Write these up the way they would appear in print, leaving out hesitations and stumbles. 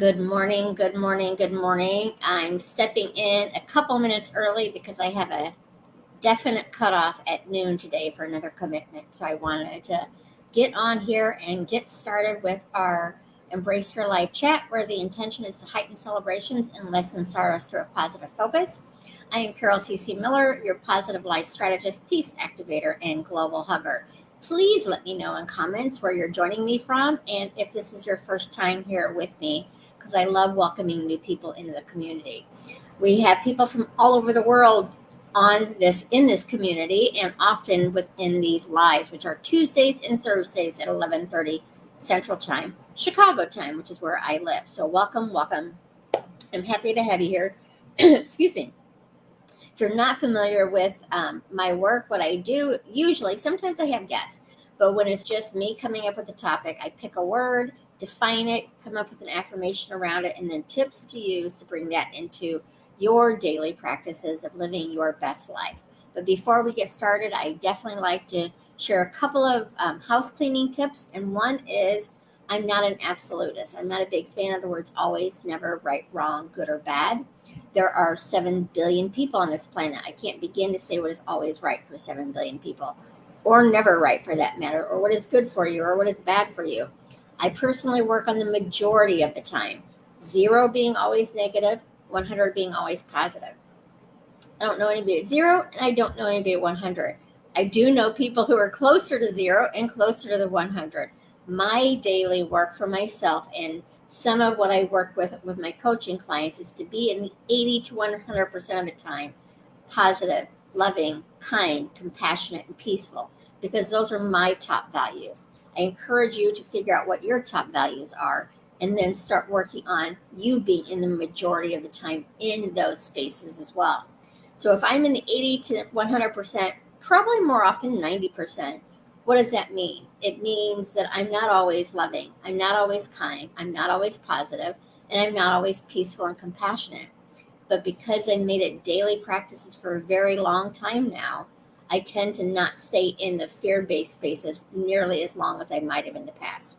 Good morning, good morning, good morning. I'm stepping in a couple minutes early because I have a definite cutoff at noon today for another commitment. So I wanted to get on here and get started with our Embrace Your Life chat, where the intention is to heighten celebrations and lessen sorrows through a positive focus. I am Carol C.C. Miller, your positive life strategist, peace activator, and global hugger. Please let me know in comments where you're joining me from and if this is your first time here with me, because I love welcoming new people into the community. We have people from all over the world on this in this community and often within these lives, which are Tuesdays and Thursdays at 11:30 Central Time, Chicago time, which is where I live. So welcome, welcome. I'm happy to have you here. Excuse me. If you're not familiar with my work, what I do usually, sometimes I have guests, but when it's just me coming up with a topic, I pick a word, define it, come up with an affirmation around it, and then tips to use to bring that into your daily practices of living your best life. But before we get started, I definitely like to share a couple of house cleaning tips. And one is I'm not an absolutist. I'm not a big fan of the words always, never, right, wrong, good, or bad. There are 7 billion people on this planet. I can't begin to say what is always right for 7 billion people, or never right for that matter, or what is good for you, or what is bad for you. I personally work on the majority of the time, 0 being always negative, 100 being always positive. I don't know anybody at 0, and I don't know anybody at 100. I do know people who are closer to 0 and closer to the 100. My daily work for myself and some of what I work with my coaching clients is to be in the 80 to 100% of the time positive, loving, kind, compassionate, and peaceful, because those are my top values. I encourage you to figure out what your top values are and then start working on you being in the majority of the time in those spaces as well. So if I'm in the 80 to 100%, probably more often 90%, what does that mean? It means that I'm not always loving, I'm not always kind, I'm not always positive, and I'm not always peaceful and compassionate. But because I made it daily practices for a very long time now, I tend to not stay in the fear-based spaces nearly as long as I might have in the past.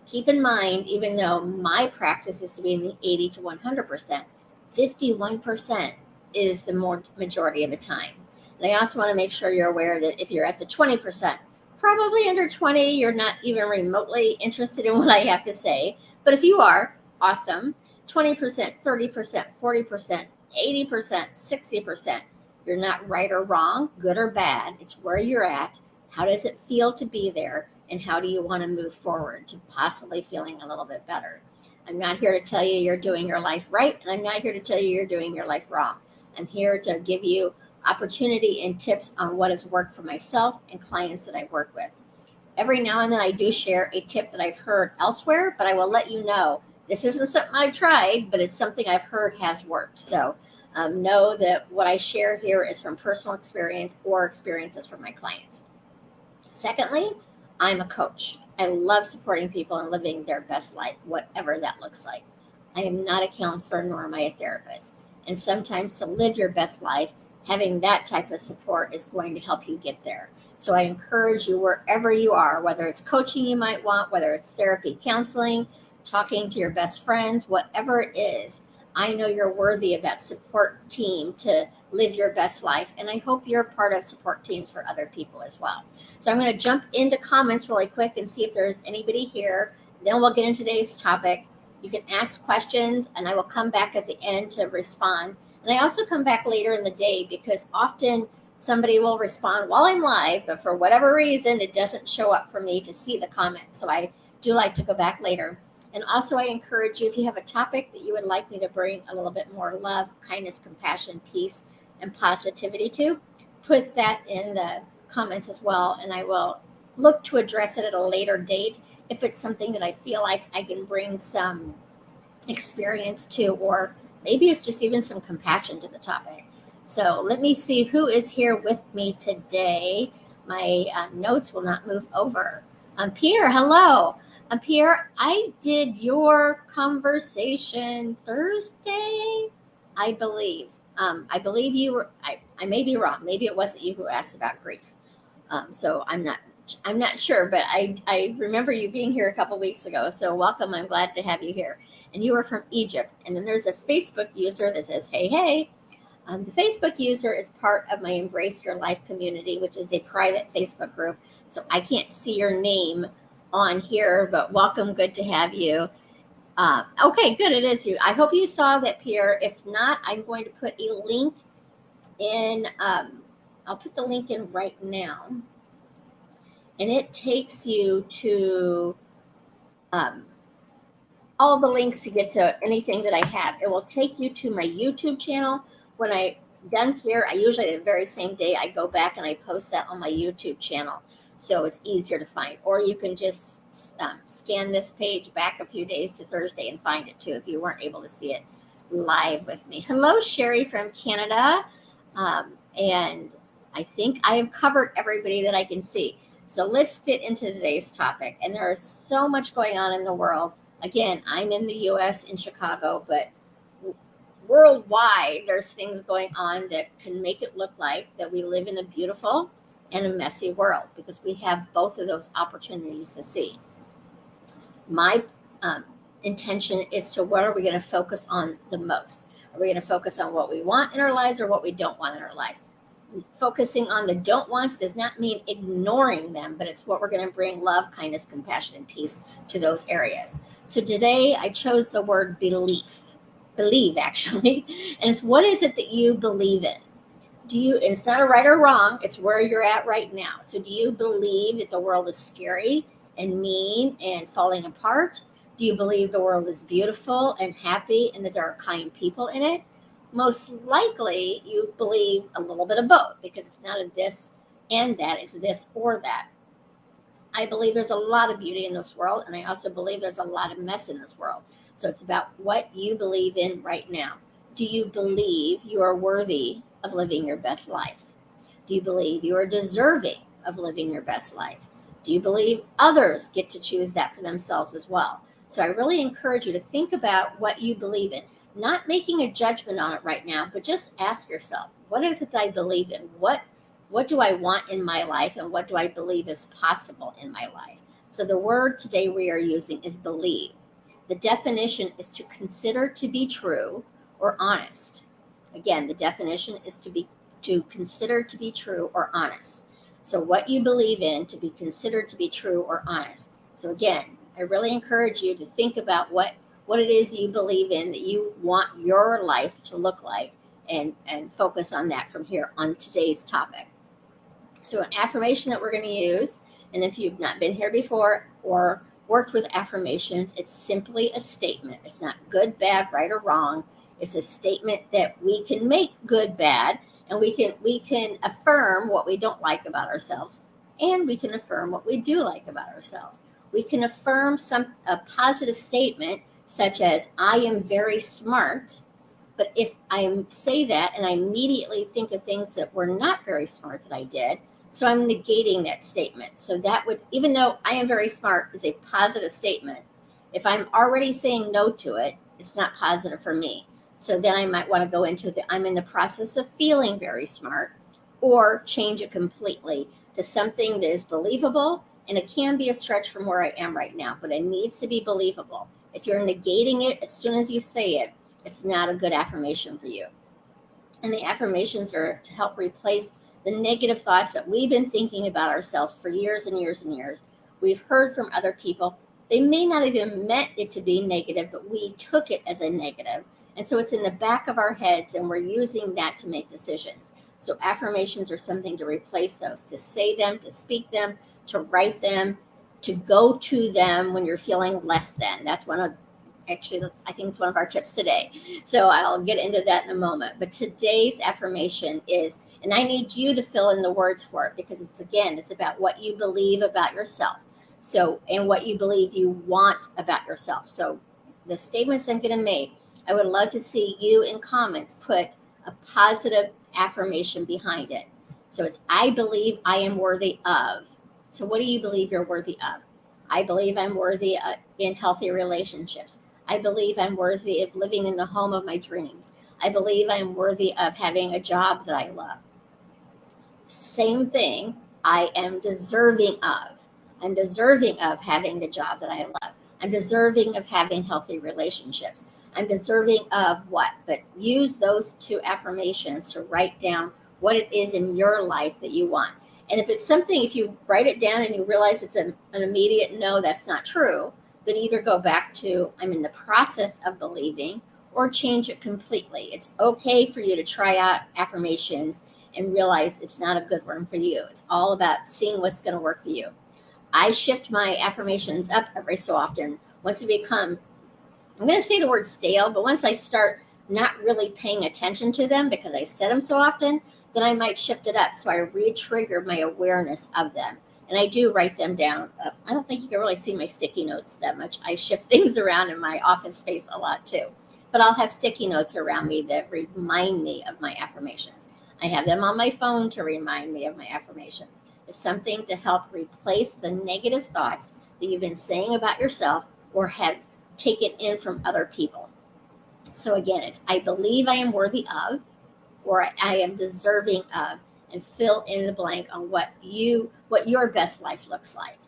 Keep in mind, even though my practice is to be in the 80 to 100%, 51% is the majority of the time. And I also want to make sure you're aware that if you're at the 20%, probably under 20, you're not even remotely interested in what I have to say. But if you are, awesome. 20%, 30%, 40%, 80%, 60%. You're not right or wrong, good or bad. It's where you're at. How does it feel to be there? And how do you want to move forward to possibly feeling a little bit better? I'm not here to tell you you're doing your life right, and I'm not here to tell you you're doing your life wrong. I'm here to give you opportunity and tips on what has worked for myself and clients that I work with. Every now and then I do share a tip that I've heard elsewhere, but I will let you know this isn't something I've tried, but it's something I've heard has worked. So know that what I share here is from personal experience or experiences from my clients. Secondly, I'm a coach. I love supporting people and living their best life, whatever that looks like. I am not a counselor, nor am I a therapist. And sometimes to live your best life, having that type of support is going to help you get there. So I encourage you wherever you are, whether it's coaching you might want, whether it's therapy, counseling, talking to your best friends, whatever it is, I know you're worthy of that support team to live your best life. And I hope you're part of support teams for other people as well. So I'm going to jump into comments really quick and see if there's anybody here. Then we'll get into today's topic. You can ask questions and I will come back at the end to respond. And I also come back later in the day because often somebody will respond while I'm live, but for whatever reason, it doesn't show up for me to see the comments. So I do like to go back later. And also I encourage you, if you have a topic that you would like me to bring a little bit more love, kindness, compassion, peace, and positivity to, put that in the comments as well. And I will look to address it at a later date if it's something that I feel like I can bring some experience to, or maybe it's just even some compassion to the topic. So let me see who is here with me today. My notes will not move over. Pierre, hello. Pierre, I did your conversation Thursday, I believe. I believe you were, I may be wrong. Maybe it wasn't you who asked about grief. So I'm not I'm not sure, but I remember you being here a couple weeks ago. So welcome. I'm glad to have you here. And you are from Egypt. And then there's a Facebook user that says, hey, hey. The Facebook user is part of my Embrace Your Life community, which is a private Facebook group. So I can't see your name on here, but welcome. Good to have you. Okay, good. It is you. I hope you saw that, Pierre. If not, I'm going to put a link in. I'll put the link in right now. And it takes you to all the links to get to anything that I have. It will take you to my YouTube channel. When I done here, I usually the very same day I go back and I post that on my YouTube channel, so it's easier to find. Or you can just scan this page back a few days to Thursday and find it too if you weren't able to see it live with me. Hello, Sherry from Canada, and I think I have covered everybody that I can see. So let's get into today's topic. And there is so much going on in the world. Again, I'm in the U.S. in Chicago, but worldwide, there's things going on that can make it look like that we live in a beautiful and a messy world, because we have both of those opportunities to see. My intention is to what are we going to focus on the most? Are we going to focus on what we want in our lives or what we don't want in our lives? Focusing on the don't wants does not mean ignoring them, but it's what we're going to bring love, kindness, compassion, and peace to those areas. So today I chose the word believe actually, and it's what is it that you believe in? It's not a right or wrong, it's where you're at right now. So do you believe that the world is scary and mean and falling apart? Do you believe the world is beautiful and happy and that there are kind people in it? Most likely you believe a little bit of both, because it's not a this and that, it's this or that. I believe there's a lot of beauty in this world, and I also believe there's a lot of mess in this world. So it's about what you believe in right now. Do you believe you are worthy of living your best life? Do you believe you are deserving of living your best life? Do you believe others get to choose that for themselves as well? So I really encourage you to think about what you believe in. Not making a judgment on it right now, but just ask yourself, what is it that I believe in? What do I want in my life, and what do I believe is possible in my life? So the word today we are using is believe. The definition is to consider to be true or honest. Again, the definition is to consider to be true or honest. So what you believe in to be considered to be true or honest. So again, I really encourage you to think about what it is you believe in, that you want your life to look like, and focus on that from here on today's topic. So an affirmation that we're going to use, and if you've not been here before or worked with affirmations, it's simply a statement. It's not good, bad, right, or wrong. It's a statement that we can make good, bad, and we can affirm what we don't like about ourselves, and we can affirm what we do like about ourselves. We can affirm a positive statement such as, I am very smart. But if I say that and I immediately think of things that were not very smart that I did, so I'm negating that statement. So that would, even though I am very smart is a positive statement, if I'm already saying no to it, it's not positive for me. So then I might want to go into I'm in the process of feeling very smart, or change it completely to something that is believable. And it can be a stretch from where I am right now, but it needs to be believable. If you're negating it as soon as you say it, it's not a good affirmation for you. And the affirmations are to help replace the negative thoughts that we've been thinking about ourselves for years and years and years. We've heard from other people. They may not even meant it to be negative, but we took it as a negative. And so it's in the back of our heads, and we're using that to make decisions. So affirmations are something to replace those, to say them, to speak them, to write them, to go to them when you're feeling less than. I think it's one of our tips today. So I'll get into that in a moment. But today's affirmation is, and I need you to fill in the words for it, because it's about what you believe about yourself. So, and what you believe you want about yourself. So the statements I'm going to make, I would love to see you in comments put a positive affirmation behind it. So it's, I believe I am worthy of. So what do you believe you're worthy of? I believe I'm worthy in healthy relationships. I believe I'm worthy of living in the home of my dreams. I believe I'm worthy of having a job that I love. Same thing I am deserving of. I'm deserving of having the job that I love. I'm deserving of having healthy relationships. I'm deserving of what? But use those two affirmations to write down what it is in your life that you want. And if it's something, if you write it down and you realize it's an immediate no, that's not true, then either go back to I'm in the process of believing or change it completely. It's okay for you to try out affirmations and realize it's not a good one for you. It's all about seeing what's going to work for you. I shift my affirmations up every so often. Once it become, I'm going to say the word stale, but once I start not really paying attention to them because I've said them so often, then I might shift it up so I re-trigger my awareness of them. And I do write them down. I don't think you can really see my sticky notes that much. I shift things around in my office space a lot too. But I'll have sticky notes around me that remind me of my affirmations. I have them on my phone to remind me of my affirmations. It's something to help replace the negative thoughts that you've been saying about yourself or have taken in from other people. So again, it's I believe I am worthy of, or I am deserving of, and fill in the blank on what your best life looks like.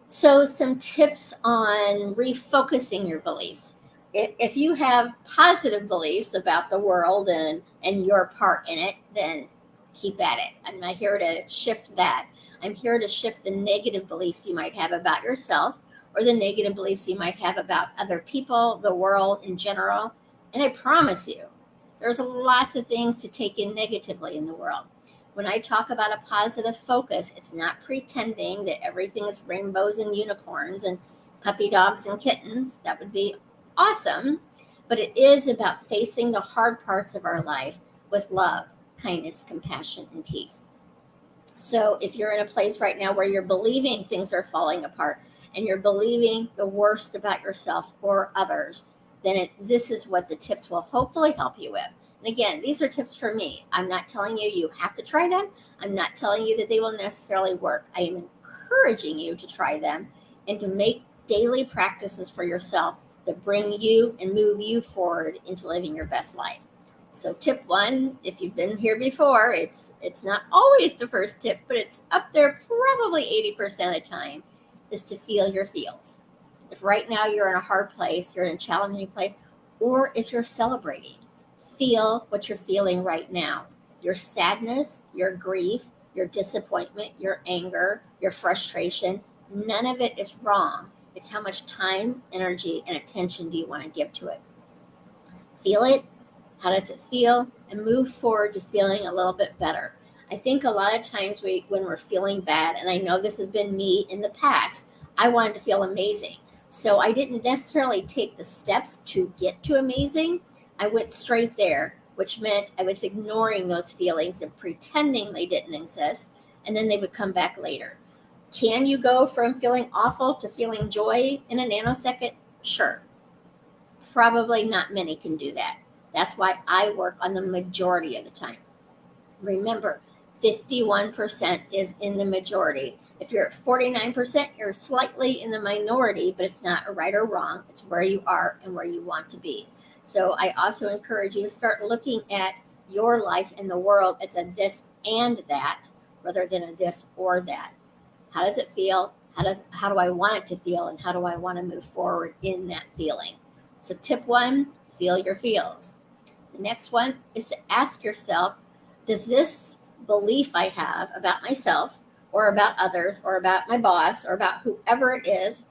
So some tips on refocusing your beliefs. If you have positive beliefs about the world and your part in it, then keep at it. I'm not here to shift that. I'm here to shift the negative beliefs you might have about yourself or the negative beliefs you might have about other people, the world in general. And I promise you, there's lots of things to take in negatively in the world. When I talk about a positive focus, it's not pretending that everything is rainbows and unicorns and puppy dogs and kittens. That would be awesome. But it is about facing the hard parts of our life with love, kindness, compassion, and peace. So if you're in a place right now where you're believing things are falling apart and you're believing the worst about yourself or others, then this is what the tips will hopefully help you with. And again, these are tips for me. I'm not telling you you have to try them. I'm not telling you that they will necessarily work. I am encouraging you to try them and to make daily practices for yourself that bring you and move you forward into living your best life. So tip one, if you've been here before, it's not always the first tip, but it's up there probably 80% of the time, is to feel your feels. If right now you're in a hard place, you're in a challenging place, or if you're celebrating, feel what you're feeling right now. Your sadness, your grief, your disappointment, your anger, your frustration, none of it is wrong. It's how much time, energy, and attention do you want to give to it. Feel it. How does it feel? And move forward to feeling a little bit better. I think a lot of times when we're feeling bad, and I know this has been me in the past, I wanted to feel amazing. So I didn't necessarily take the steps to get to amazing. I went straight there, which meant I was ignoring those feelings and pretending they didn't exist, and then they would come back later. Can you go from feeling awful to feeling joy in a nanosecond? Sure. Probably not many can do that. That's why I work on the majority of the time. Remember, 51% is in the majority. If you're at 49%, you're slightly in the minority, but it's not a right or wrong. It's where you are and where you want to be. So I also encourage you to start looking at your life in the world as a this and that rather than a this or that. How does it feel? How do I want it to feel? And how do I want to move forward in that feeling? So tip one, feel your feels. The next one is to ask yourself, does this belief I have about myself or about others or about my boss or about whoever it is,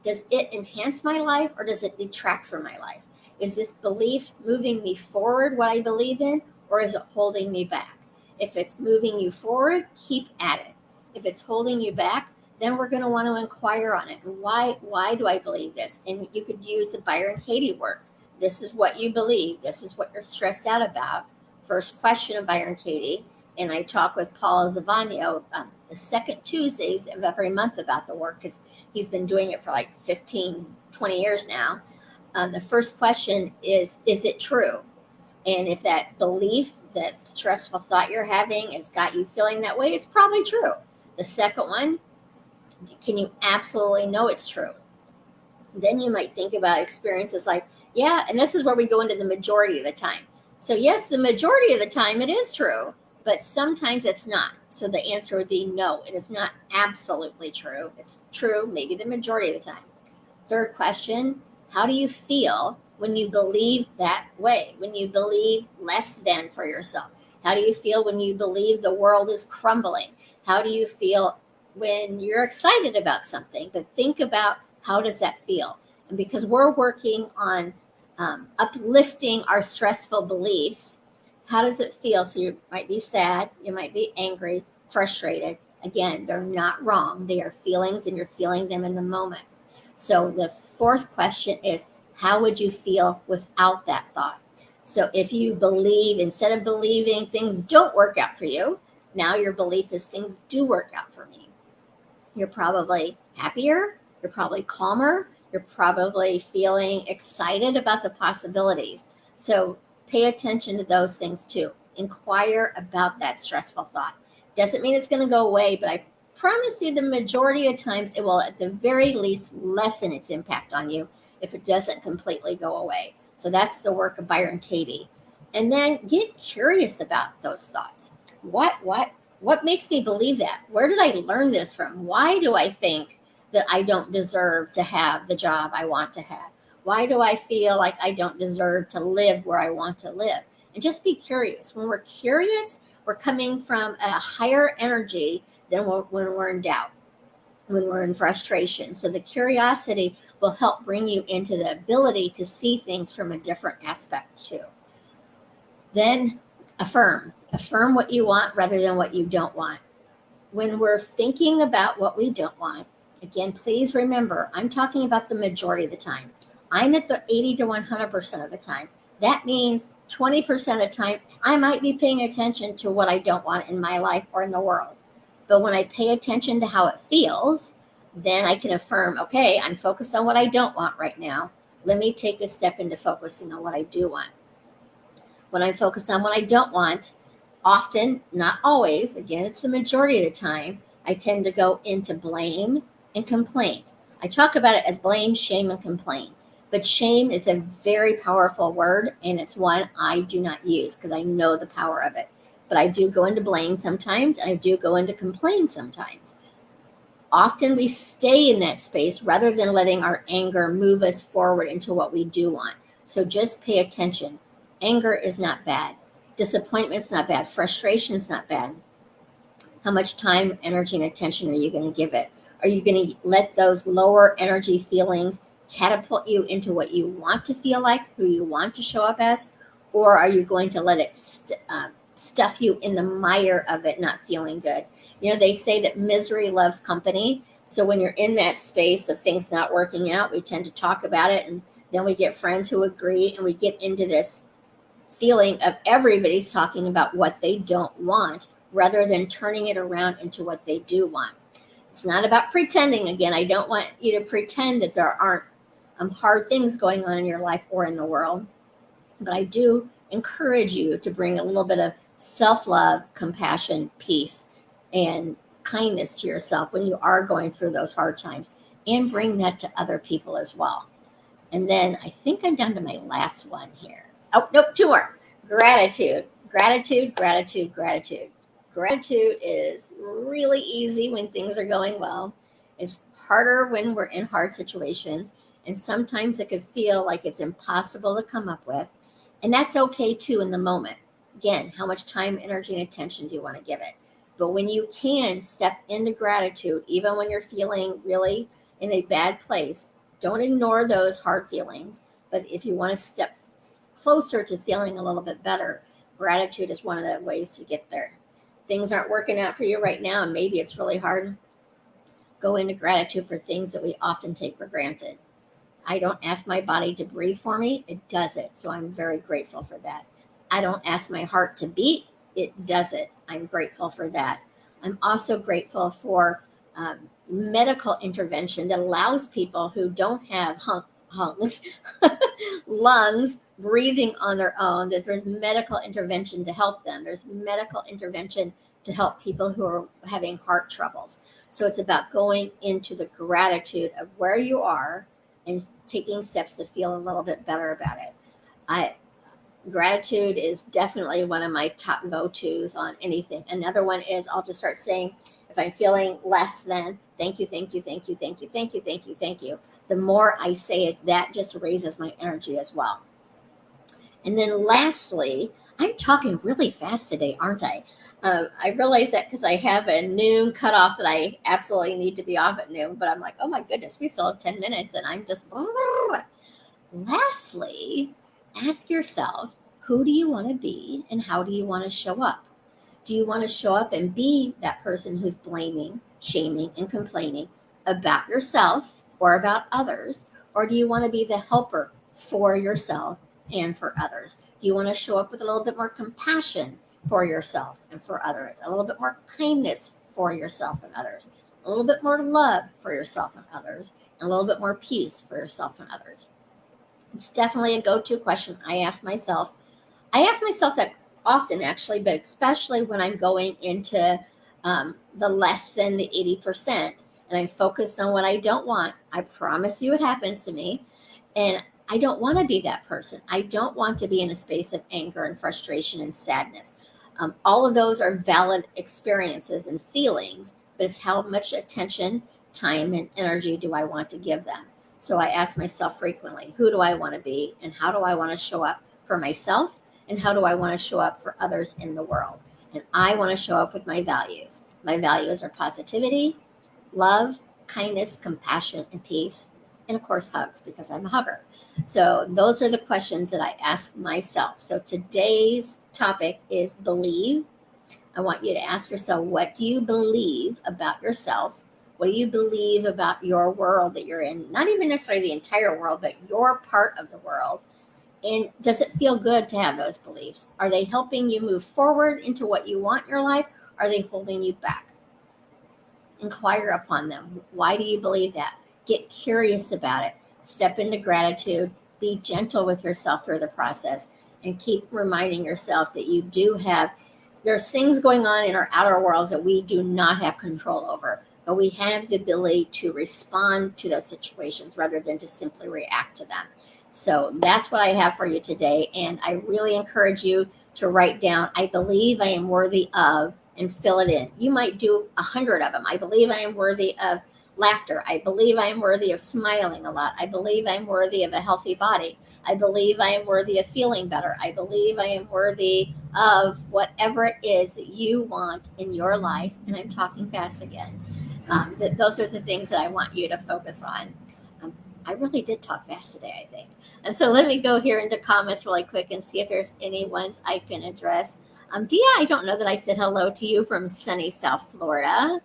does it enhance my life or does it detract from my life? Is this belief moving me forward, what I believe in, or is it holding me back? If it's moving you forward, keep at it. If it's holding you back, then we're going to want to inquire on it. And why do I believe this? And you could use the Byron Katie work. This is what you believe. This is what you're stressed out about. First question of Byron Katie. And I talk with Paul Zavagno the second Tuesdays of every month about the work because he's been doing it for like 15, 20 years now. The first question is it true? And if that belief, that stressful thought you're having has got you feeling that way, it's probably true. The second one, can you absolutely know it's true? Then you might think about experiences like, yeah, and this is where we go into the majority of the time. So yes, the majority of the time it is true, but sometimes it's not. So the answer would be no, it is not absolutely true. It's true maybe the majority of the time. Third question, how do you feel when you believe that way, when you believe less than for yourself? How do you feel when you believe the world is crumbling? How do you feel when you're excited about something? But think about, how does that feel? And because we're working on uplifting our stressful beliefs, how does it feel? So you might be sad, you might be angry, frustrated. Again, they're not wrong. They are feelings, and you're feeling them in the moment. So the fourth question is, how would you feel without that thought? So if you believe, instead of believing things don't work out for you, now your belief is things do work out for me. You're probably happier, you're probably calmer, you're probably feeling excited about the possibilities. So pay attention to those things too. Inquire about that stressful thought. Doesn't mean it's going to go away, but I promise you the majority of times it will at the very least lessen its impact on you if it doesn't completely go away. So that's the work of Byron Katie. And then get curious about those thoughts. What makes me believe that? Where did I learn this from? Why do I think that I don't deserve to have the job I want to have? Why do I feel like I don't deserve to live where I want to live? And just be curious. When we're curious, we're coming from a higher energy than when we're in doubt, when we're in frustration. So the curiosity will help bring you into the ability to see things from a different aspect too. Then affirm what you want rather than what you don't want. When we're thinking about what we don't want, again, please remember, I'm talking about the majority of the time. I'm at the 80 to 100% of the time. That means 20% of the time, I might be paying attention to what I don't want in my life or in the world. But when I pay attention to how it feels, then I can affirm, okay, I'm focused on what I don't want right now. Let me take a step into focusing on what I do want. When I'm focused on what I don't want, often, not always, again, it's the majority of the time, I tend to go into blame and complaint. I talk about it as blame, shame, and complaint. But shame is a very powerful word, and it's one I do not use because I know the power of it. But I do go into blame sometimes, and I do go into complain sometimes. Often we stay in that space rather than letting our anger move us forward into what we do want. So just pay attention. Anger is not bad. Disappointment's not bad. Frustration's not bad. How much time, energy, and attention are you going to give it? Are you going to let those lower energy feelings catapult you into what you want to feel like, who you want to show up as? Or are you going to let it stuff you in the mire of it not feeling good? You know, they say that misery loves company. So when you're in that space of things not working out, we tend to talk about it, and then we get friends who agree, and we get into this feeling of everybody's talking about what they don't want rather than turning it around into what they do want. It's not about pretending. Again, I don't want you to pretend that there aren't hard things going on in your life or in the world. But I do encourage you to bring a little bit of self-love, compassion, peace, and kindness to yourself when you are going through those hard times, and bring that to other people as well. And then I think I'm down to my last one here. Oh, nope, two more. Gratitude. Gratitude, gratitude, gratitude. Gratitude is really easy when things are going well. It's harder when we're in hard situations. And sometimes it could feel like it's impossible to come up with. And that's okay too in the moment. Again, how much time, energy, and attention do you want to give it? But when you can step into gratitude, even when you're feeling really in a bad place, don't ignore those hard feelings. But if you want to step closer to feeling a little bit better, gratitude is one of the ways to get there. Things aren't working out for you right now, and maybe it's really hard. Go into gratitude for things that we often take for granted. I don't ask my body to breathe for me, it does it. So I'm very grateful for that. I don't ask my heart to beat, it does it. I'm grateful for that. I'm also grateful for medical intervention that allows people who don't have lungs breathing on their own, that there's medical intervention to help them. There's medical intervention to help people who are having heart troubles. So it's about going into the gratitude of where you are and taking steps to feel a little bit better about it. Gratitude is definitely one of my top go-tos on anything. Another one is I'll just start saying, if I'm feeling less than, thank you, thank you, thank you, thank you, thank you, thank you, thank you. The more I say it, that just raises my energy as well. And then lastly, I'm talking really fast today, aren't I? I realize that because I have a noon cutoff that I absolutely need to be off at noon, but I'm like, oh my goodness, we still have 10 minutes and I'm just. Lastly, ask yourself, who do you want to be and how do you want to show up? Do you want to show up and be that person who's blaming, shaming, and complaining about yourself or about others? Or do you want to be the helper for yourself and for others? Do you want to show up with a little bit more compassion for yourself and for others? A little bit more kindness for yourself and others? A little bit more love for yourself and others? And a little bit more peace for yourself and others? It's definitely a go-to question I ask myself. I ask myself that often, actually, but especially when I'm going into the less than the 80%, and I'm focused on what I don't want. I promise you it happens to me. And I don't want to be that person. I don't want to be in a space of anger and frustration and sadness. All of those are valid experiences and feelings, but it's how much attention, time, and energy do I want to give them? So I ask myself frequently, who do I want to be and how do I want to show up for myself and how do I want to show up for others in the world? And I want to show up with my values. My values are positivity, love, kindness, compassion, and peace, and of course, hugs because I'm a hugger. So those are the questions that I ask myself. So today's topic is believe. I want you to ask yourself, what do you believe about yourself? What do you believe about your world that you're in? Not even necessarily the entire world, but your part of the world. And does it feel good to have those beliefs? Are they helping you move forward into what you want in your life? Are they holding you back? Inquire upon them. Why do you believe that? Get curious about it. Step into gratitude. Be gentle with yourself through the process and keep reminding yourself that you do have, there's things going on in our outer worlds that we do not have control over, but we have the ability to respond to those situations rather than to simply react to them. So that's what I have for you today. And I really encourage you to write down, I believe I am worthy of, and fill it in. You might do 100 of them. I believe I am worthy of laughter. I believe I am worthy of smiling a lot. I believe I am worthy of a healthy body. I believe I am worthy of feeling better. I believe I am worthy of whatever it is that you want in your life. And I'm talking fast again. Those are the things that I want you to focus on. I really did talk fast today, I think. And so let me go here into comments really quick and see if there's any ones I can address. Dia, I don't know that I said hello to you from sunny South Florida.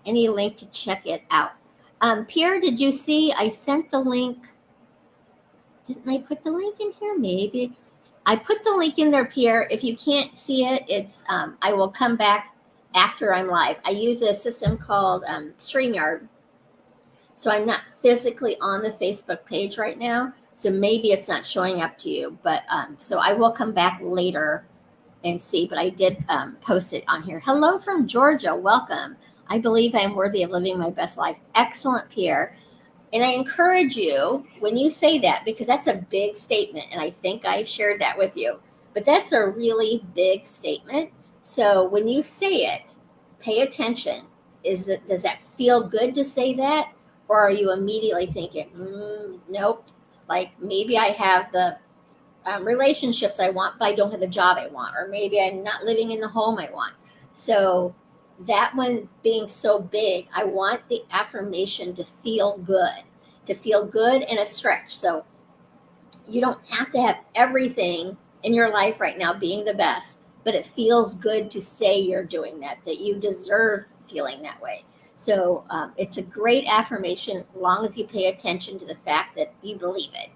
Any link to check it out. Pierre, did you see I sent the link? Didn't I put the link in here? Maybe. I put the link in there, Pierre. If you can't see it, it's I will come back after I'm live. I use a system called StreamYard. So I'm not physically on the Facebook page right now. So maybe it's not showing up to you. But so I will come back later and see. But I did post it on here. Hello from Georgia. Welcome. I believe I am worthy of living my best life. Excellent, Pierre. And I encourage you when you say that, because that's a big statement. And I think I shared that with you. But that's a really big statement. So when you say it, pay attention. Does that feel good to say that? Or are you immediately thinking, nope, like maybe I have the relationships I want, but I don't have the job I want, or maybe I'm not living in the home I want. So that one being so big, I want the affirmation to feel good and a stretch. So you don't have to have everything in your life right now being the best, but it feels good to say you're doing that you deserve feeling that way. So it's a great affirmation as long as you pay attention to the fact that you believe it.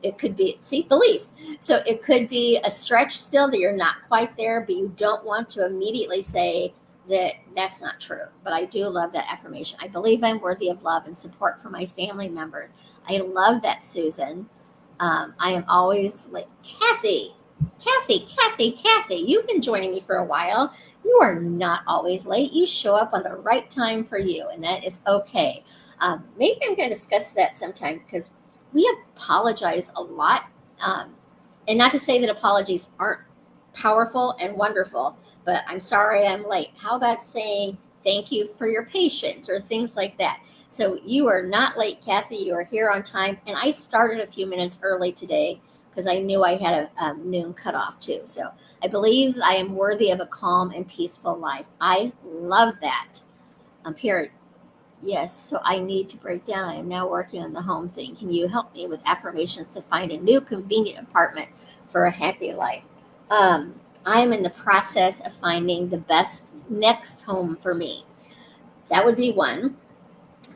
It could be, belief. So it could be a stretch still that you're not quite there, but you don't want to immediately say that that's not true. But I do love that affirmation. I believe I'm worthy of love and support from my family members. I love that, Susan. I am always like, Kathy, you've been joining me for a while. You are not always late. You show up on the right time for you, and that is okay. Maybe I'm going to discuss that sometime because we apologize a lot. And not to say that apologies aren't powerful and wonderful, but I'm sorry I'm late. How about saying thank you for your patience or things like that? So you are not late, Kathy. You are here on time. And I started a few minutes early today because I knew I had a noon cutoff too. So I believe I am worthy of a calm and peaceful life. I love that. Period. Yes, so I need to break down. I am now working on the home thing. Can you help me with affirmations to find a new convenient apartment for a happy life? I am in the process of finding the best next home for me. That would be one.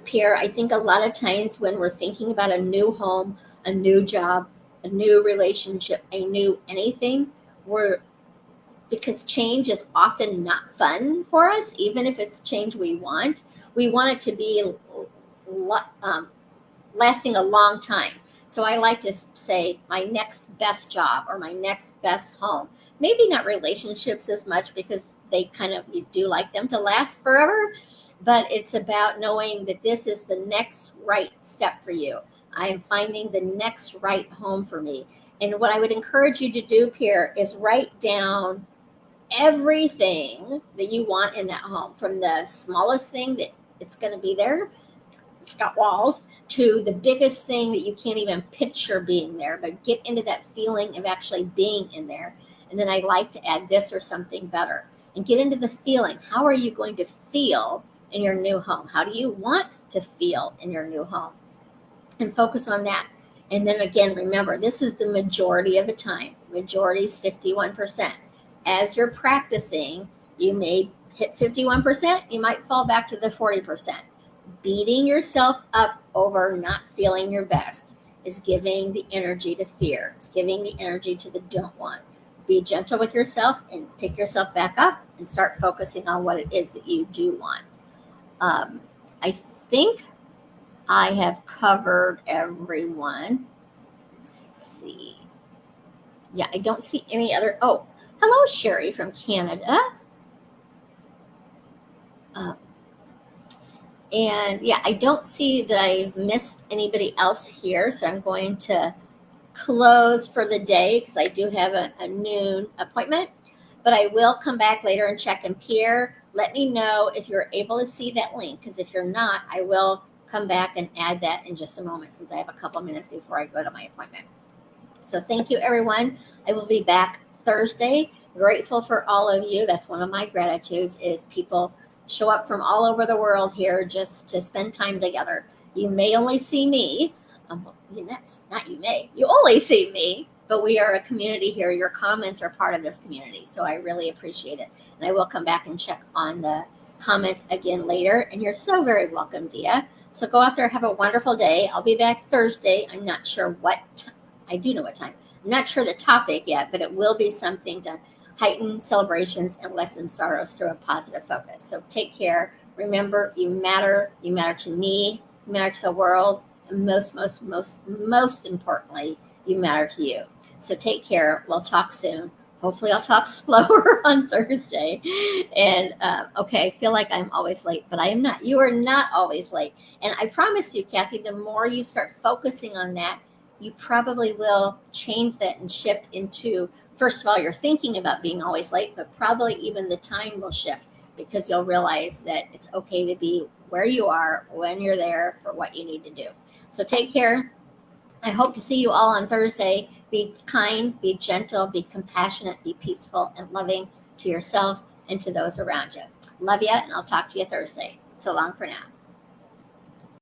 Pierre, I think a lot of times when we're thinking about a new home, a new job, a new relationship, a new anything, we're because change is often not fun for us, even if it's change we want. We want it to be um, lasting a long time. So I like to say my next best job or my next best home. Maybe not relationships as much because they kind of, you do like them to last forever, but it's about knowing that this is the next right step for you. I am finding the next right home for me. And what I would encourage you to do, Pierre, is write down everything that you want in that home, from the smallest thing that it's going to be there, it's got walls, to the biggest thing that you can't even picture being there, but get into that feeling of actually being in there. And then I like to add this or something better and get into the feeling. How are you going to feel in your new home? How do you want to feel in your new home? And focus on that. And then again, remember, this is the majority of the time. Majority is 51%. As you're practicing, you may hit 51%, you might fall back to the 40%. Beating yourself up over not feeling your best is giving the energy to fear. It's giving the energy to the don't want. Be gentle with yourself and pick yourself back up and start focusing on what it is that you do want. I think I have covered everyone. Let's see. Yeah, I don't see any other. Oh, hello, Sherry from Canada. And yeah, I don't see that I've missed anybody else here. So I'm going to close for the day because I do have a noon appointment. But I will come back later and check. And Pierre, let me know if you're able to see that link, because if you're not, I will come back and add that in just a moment, since I have a couple minutes before I go to my appointment. So thank you, everyone. I will be back Thursday. Grateful for all of you. That's one of my gratitudes, is people show up from all over the world here just to spend time together. You may only see me. You only see me, but we are a community here. Your comments are part of this community, so I really appreciate it. And I will come back and check on the comments again later. And you're so very welcome, Dia. So go out there, have a wonderful day. I'll be back Thursday. I'm not sure what time. I do know what time. I'm not sure the topic yet, but it will be something to heighten celebrations and lessen sorrows through a positive focus. So take care. Remember, you matter. You matter to me. You matter to the world. And most importantly, you matter to you. So take care. We'll talk soon. Hopefully I'll talk slower on Thursday. And okay, I feel like I'm always late, but I am not. You are not always late. And I promise you, Kathy, the more you start focusing on that, you probably will change that and shift into, first of all, you're thinking about being always late, but probably even the time will shift, because you'll realize that it's okay to be where you are when you're there for what you need to do. So take care. I hope to see you all on Thursday. Be kind, be gentle, be compassionate, be peaceful and loving to yourself and to those around you. Love you, and I'll talk to you Thursday. So long for now.